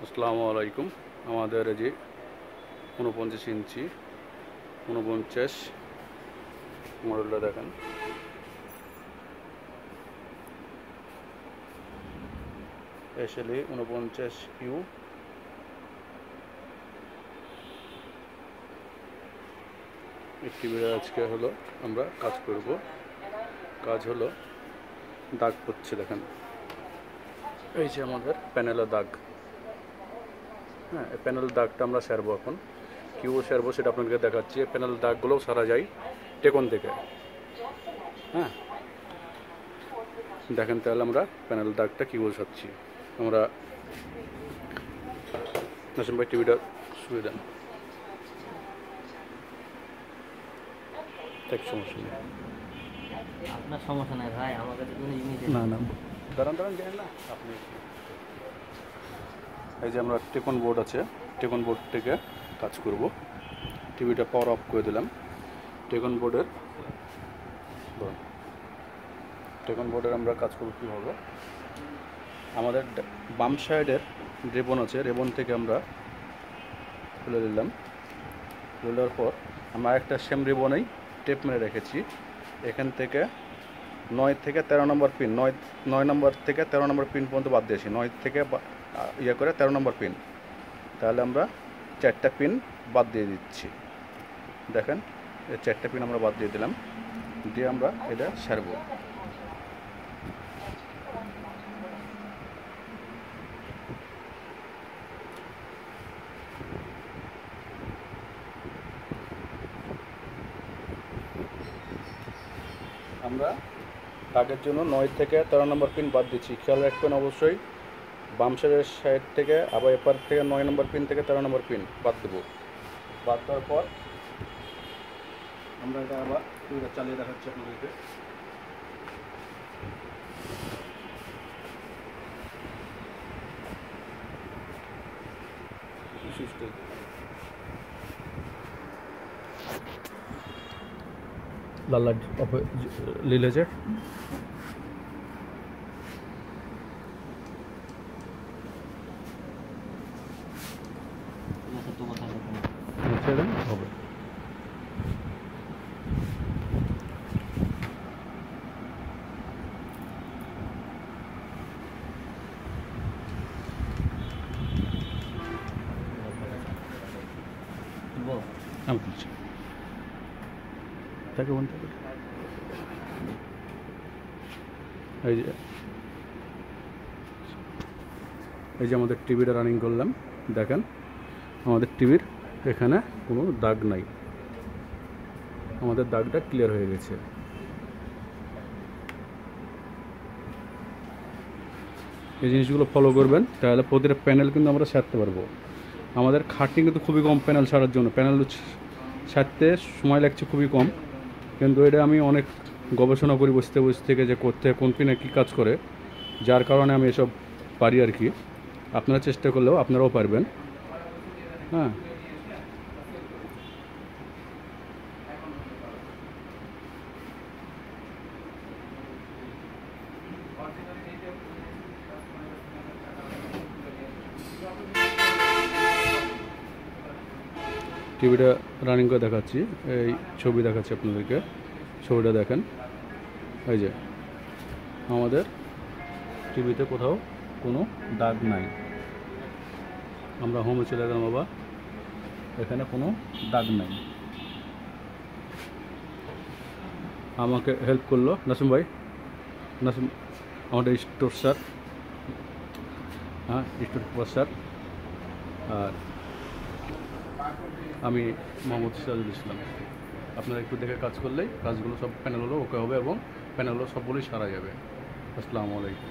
আসসালামু আলাইকুম। আমাদের এই যে 49 ইঞ্চি 49 মডেলটা দেখেন। SLE49U এই টিভিটা আজকে হলো আমরা কাজ করব। কাজ হলো দাগ পড়ছে দেখেন, এই যে আমাদের প্যানেলের দাগ। হ্যাঁ, এই প্যানেল দাগটা আমরা সারবো এখন। কিউ সারবো সেটা আপনাদেরকে দেখাচ্ছি। এই প্যানেল দাগগুলোও সারা যায় টেকন থেকে। হ্যাঁ, দেখেন তাহলে আমরা প্যানেল দাগটা কিউ সারছি। আমরা নাসিম ভাই টিভিটা শুয়ে দেন, সমস্যা নেই। আপনার সমস্যা নাই ভাই, আমার কাছে কোনো জিনিস না না, দাঁড়ান দেখেন না আপনি। এই যে আমরা টেকন বোর্ড আছে, টেকন বোর্ড থেকে কাজ করব। টিভিটা পাওয়ার অফ করে দিলাম। টেকন বোর্ডের আমরা কাজ করব কীভাবে। আমাদের বাম সাইডের রেবন আছে, রেবন থেকে আমরা খুলে দিলাম। খুলে দেওয়ার পর আমরা একটা সেম রেবনেই টেপ মেরে রেখেছি। এখান থেকে 9 থেকে 13 নম্বর পিন, 9 নম্বর থেকে 13 নম্বর পিন পর্যন্ত বাদ দিয়েছি। 9 থেকে ইয়ে করে 13 নম্বর পিন। তাহলে আমরা 4টা পিন বাদ দিয়ে দিচ্ছি। দেখেন, এই 4টা পিন আমরা বাদ দিয়ে দিলাম, দিয়ে আমরা এটা সারবো। আমরা দাগের জন্য 9 থেকে 13 নম্বর পিন বাদ দিচ্ছি। খেয়াল রাখবেন অবশ্যই, বাম সাইড থেকে আবার এপার থেকে 9 নম্বর পিন থেকে 13 নম্বর পিন বাদ দেবো। বাদ দেওয়ার পর আমরা এটা আবার চালিয়ে দেখাচ্ছি আপনাদেরকে। লাল লাইট লীলে যে হবে। আমি বলছি তাকে বলতে এই যে আমাদের টিভিটা রানিং করলাম। দেখেন আমাদের টিভির এখানে কোনো দাগ নাই, আমাদের দাগটা ক্লিয়ার হয়ে গেছে। এই জিনিসগুলো ফলো করবেন, তাহলে প্রতিটা প্যানেল কিন্তু আমরা সারতে পারবো। আমাদের খাটনি কিন্তু খুবই কম প্যানেল সারার জন্য। প্যানেল সারতে সময় লাগছে খুবই কম, কিন্তু এটা আমি অনেক গবেষণা করি বসতে থেকে যে করতে কোন পিনে কী কাজ করে, যার কারণে আমি এসব পারি আর কি। আপনারা চেষ্টা করলেও আপনারাও পারবেন। হ্যাঁ, টিভিটা রানিং করে দেখাচ্ছি। এই ছবি দেখাচ্ছি আপনাদেরকে, ছবিটা দেখেন। এই যে আমাদের টিভিতে কোথাও কোনো দাগ নাই। আমরা হোমে চলে গেলাম, বাবা এখানে কোনো দাগ নাই। আমাকে হেল্প করলো নাসিম ভাই, নাসিম আমাদের স্টোর স্যার। হ্যাঁ, স্টোর স্যার। আর আমি Md.Sirajul ইসলাম। আপনারা একটু দেখে কাজ করলেই কাজগুলো সব প্যানেলগুলো ওকে হবে এবং প্যানেলগুলো সবগুলোই সারা যাবে। আসসালামু আলাইকুম।